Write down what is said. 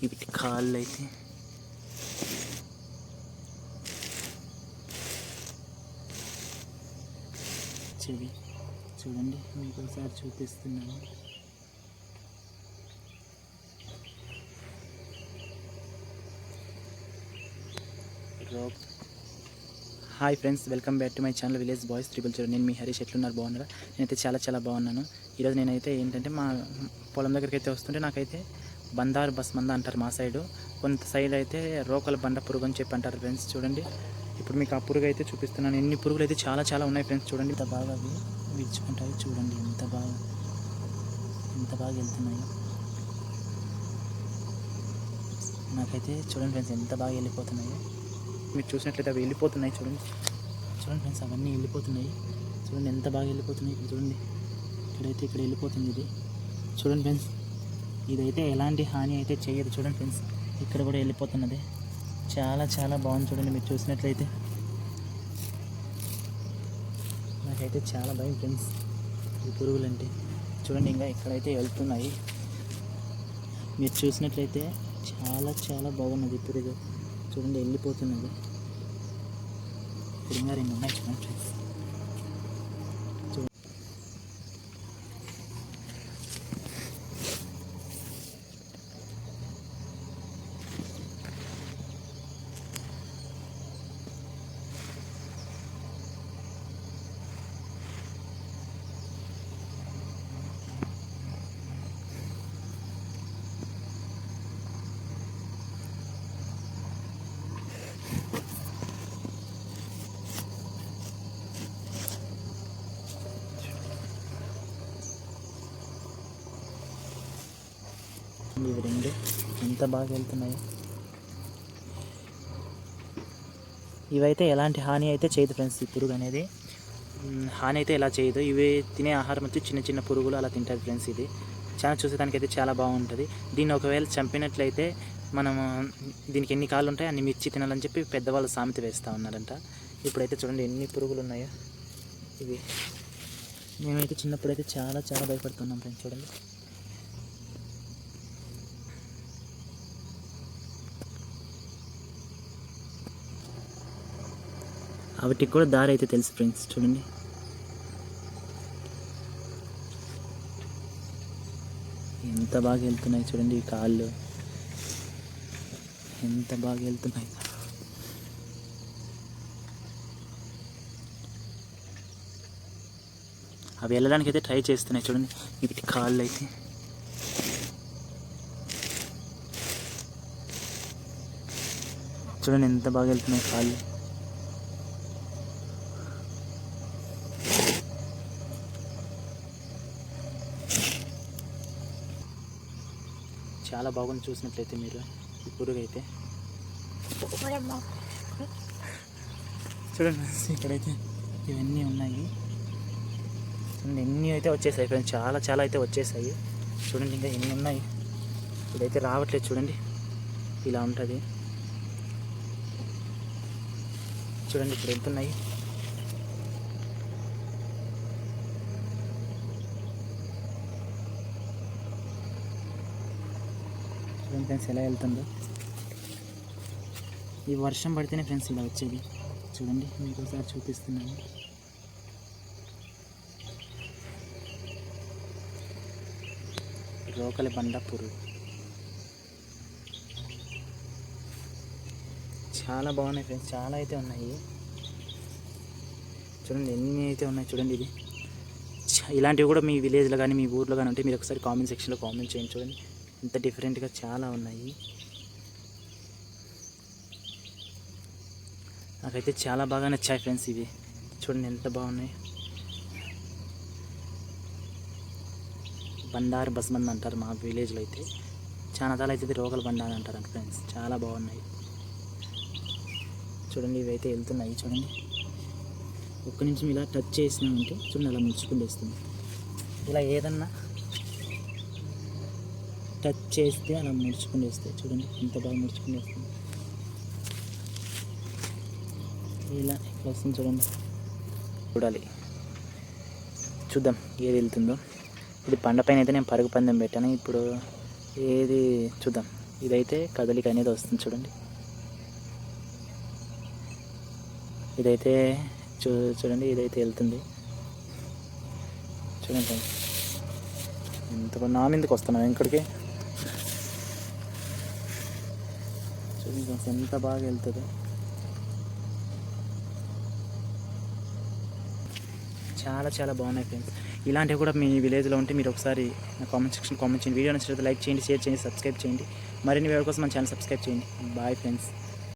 వీటి కాళ్ళు అయితే చెవి చూడండి, మీకు ఒకసారి చూపిస్తున్నాను. Hi friends, welcome back to my channel village boys 000. నేను మీ హరీష్. ఎట్లున్నారు? బాగున్నారా? నేనైతే చాలా బాగున్నాను. ఈరోజు నేనైతే ఏంటంటే మా పొలం దగ్గరికి అయితే వస్తుంటే నాకైతే బందారు బస్మంద అంటారు మా సైడు, కొంత సైడ్ అయితే రోకల బండ పురుగు అని చెప్పి అంటారు ఫ్రెండ్స్. చూడండి, ఇప్పుడు మీకు ఆ పురుగు అయితే చూపిస్తున్నాను. ఎన్ని పురుగులు అయితే చాలా ఉన్నాయి ఫ్రెండ్స్. చూడండి, ఇంత బాగా అవి విడుచుకుంటాయి. చూడండి ఎంత బాగా వెళ్తున్నాయి. నాకైతే చూడండి ఫ్రెండ్స్, ఎంత బాగా వెళ్ళిపోతున్నాయి. మీరు చూసినట్లయితే అవి వెళ్ళిపోతున్నాయి. చూడండి ఫ్రెండ్స్, అవన్నీ వెళ్ళిపోతున్నాయి. చూడండి ఎంత బాగా వెళ్ళిపోతున్నాయి. ఇప్పుడు చూడండి, ఇక్కడ వెళ్ళిపోతుంది ఇది. చూడండి ఫ్రెండ్స్, ఇదైతే ఎలాంటి హాని అయితే చేయదు. చూడండి ఫ్రెండ్స్, ఇక్కడ కూడా వెళ్ళిపోతున్నది. చాలా బాగుంది. చూడండి, మీరు చూసినట్లయితే నాకైతే చాలా భయం ఫ్రెండ్స్ ఈ పురుగులంటే. చూడండి, ఇంకా ఇక్కడైతే వెళ్తున్నాయి. మీరు చూసినట్లయితే చాలా బాగున్నది పురుగు. చూడండి, వెళ్ళిపోతున్నది. ఇప్పుడు ఇంకా 2 ఉన్నాయి. చూడండి ఫ్రెండ్స్, ఇవి 2 ఎంత బాగా వెళ్తున్నాయి. ఇవైతే ఎలాంటి హాని అయితే చేయదు ఫ్రెండ్స్. ఈ పురుగు అనేది హాని అయితే ఎలా చేయదు. ఇవి తినే ఆహారం వచ్చి చిన్న పురుగులు అలా తింటుంది ఫ్రెండ్స్. ఇది చూసేదానికి అయితే చాలా బాగుంటుంది. దీన్ని ఒకవేళ చంపినట్లయితే మనము దీనికి ఎన్ని కాళ్ళు ఉంటాయి అన్ని మిర్చి తినాలని చెప్పి పెద్దవాళ్ళు సామెత వేస్తూ ఉన్నారంట. ఇప్పుడైతే చూడండి ఎన్ని పురుగులు ఉన్నాయో. ఇవి మేమైతే చిన్నప్పుడైతే చాలా భయపడుతున్నాం ఫ్రెండ్స్. చూడండి, వాటికి కూడా దారి అయితే తెలుసు ఫ్రెండ్స్. చూడండి, ఎంత బాగా వెళ్తున్నాయి. చూడండి, ఈ కాళ్ళు ఎంత బాగా వెళ్తున్నాయి. అవి వెళ్ళడానికి అయితే ట్రై చేస్తున్నాయి. చూడండి, వీటి కాళ్ళు అయితే చూడండి ఎంత బాగా వెళ్తున్నాయి కాళ్ళు. చాలా బాగుంది. చూసినట్లయితే మీరు ఈ పురుగు అయితే చూడండి, ఇక్కడైతే ఇవన్నీ ఉన్నాయి. చూడండి, ఎన్ని అయితే వచ్చేసాయి ఫ్రెండ్స్. చాలా అయితే వచ్చేసాయి. చూడండి, ఇంకా ఎన్ని ఉన్నాయి. ఇదైతే రావట్లేదు. చూడండి, ఇలా ఉంటుంది. చూడండి, ఇప్పుడు వెళ్తున్నాయి. చూడండి ఫ్రెండ్స్, ఎలా వెళ్తుందో. ఈ వర్షం పడితేనే ఫ్రెండ్స్ ఇలా వచ్చేది. చూడండి, మీకు ఒకసారి చూపిస్తున్నాను. రోకల బండ పురుగు చాలా బాగున్నాయి ఫ్రెండ్స్. చాలా అయితే ఉన్నాయి. చూడండి ఎన్ని అయితే ఉన్నాయి. చూడండి, ఇది ఇలాంటివి కూడా మీ విలేజ్లో కానీ మీ ఊర్లో కానీ ఉంటే మీరు ఒకసారి కామెంట్ సెక్షన్లో కామెంట్ చేయండి. చూడండి, ఇంత డిఫరెంట్గా చాలా ఉన్నాయి. నాకైతే చాలా బాగా నచ్చాయి ఫ్రెండ్స్ ఇవి. చూడండి ఎంత బాగున్నాయి. బండారు బస్మంద అంటారు మా విలేజ్లో అయితే. చాలా అయితే రోకల బండ అని అంటారు ఫ్రెండ్స్. చాలా బాగున్నాయి. చూడండి, ఇవైతే వెళ్తున్నాయి. చూడండి, ఒక్క నిమిషం ఇలా టచ్ చేసినామంటే చూడండి అలా ముడుచుకుంటేస్తుంది. ఇలా ఏదన్నా టచ్ చేస్తే అలా ముడుచుకుంటేస్తాయి. చూడండి ఎంత బాగా ముడుచుకుంటేస్తుంది. ఇలా వస్తుంది. చూడండి, చూడాలి, చూద్దాం ఏది వెళ్తుందో. ఇది పండ పైన అయితే నేను పరుగు పందెం పెట్టాను. ఇప్పుడు ఏది చూద్దాం. ఇదైతే కదలిక అనేది వస్తుంది చూడండి. ఇదైతే చూడండి, ఇదైతే వెళ్తుంది చూడండి ఫ్రెండ్స్. ఎంత నా మీదకి వస్తున్నాం ఇక్కడికి చూడండి ఫ్రెండ్స్, ఎంత బాగా వెళ్తుందో. చాలా చాలా బాగున్నాయి ఫ్రెండ్స్. ఇలాంటివి కూడా మీ విలేజ్లో ఉంటే మీరు ఒకసారి నా కామెంట్ సెక్షన్ కామెంట్ చేయండి. వీడియో నచ్చినట్లయితే లైక్ చేయండి, షేర్ చేయండి, సబ్స్క్రైబ్ చేయండి. మరిన్ని వీడియో కోసం మన ఛానల్ సబ్స్క్రైబ్ చేయండి. Bye friends.